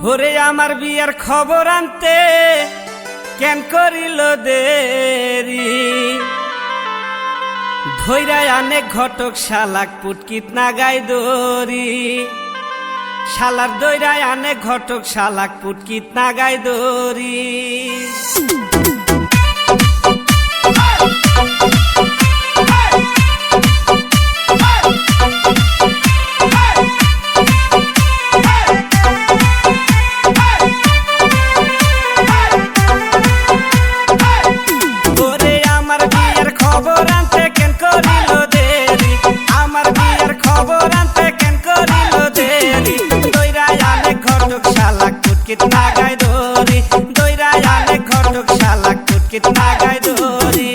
ওরে আমার বিয়ার খবর আনতে কেন করিল দেরি, ধৈরায় আনে ঘটক শালাক পুটকিত নাগাই দরি। শালার দৈরায় আনে ঘটক শালাক পুটকিত নাগাই দরি। कितना गाय दोरी दोइरा याने घटक शाला कुट कितना गाय दोरी।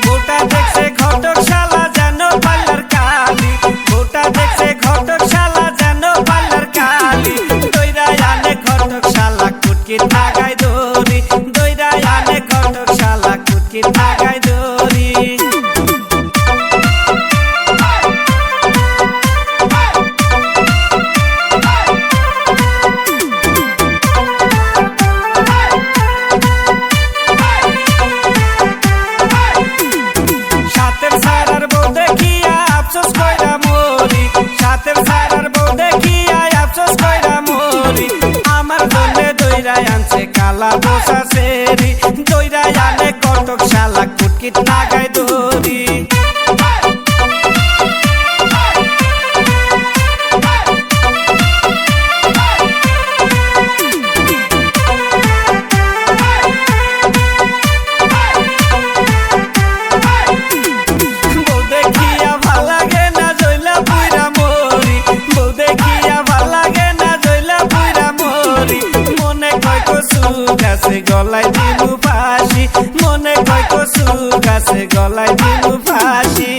गोटा देख से घटक शाला जानो पार्लर काली, गोटा देख से घटक शाला जानो पार्लर काली। दोइरा याने घटक शाला कुट कितना गाय दोरी दोइरा याने घटक शाला कुट कितना गाय दोरी। সাতের সারার বউ দেখিয়া আফসোস কইরা মরি, সাতের সারার বউ দেখিয়া আফসোস কইরা মরি। আমার জন্যে দইরা আনছে কালা বসা সেরি, দইরা আনে কটক শালা কুট কিतना গায় দরি। গাছে গলায় দিলু ফাঁসি, মনে কয় কসু গাছে গলায় দিলু ফাঁসি।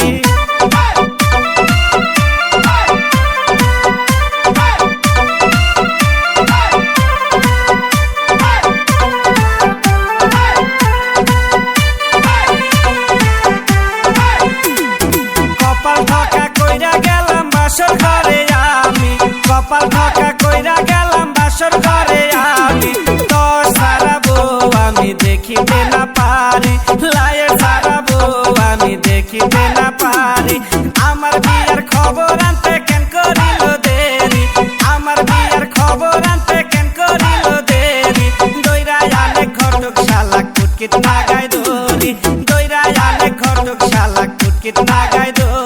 কপাল ঠকা কইরা গেলাম বাসর ঘরে আমি, কপাল ঠকা কইরা গেলাম বাসর ঘরে আমি। আমি দেখিতে না পারি লায়ের সারাবো, আমি দেখিতে না পারি। আমার বিয়ার খবর আনতে কেন করিল দেরি, আমার বিয়ার খবর আনতে কেন করিল দেরি। দইরা আনে ঘটক শালা কুট কিतना গায় দরি, দইরা আনে ঘটক শালা কুট কিतना গায় দরি।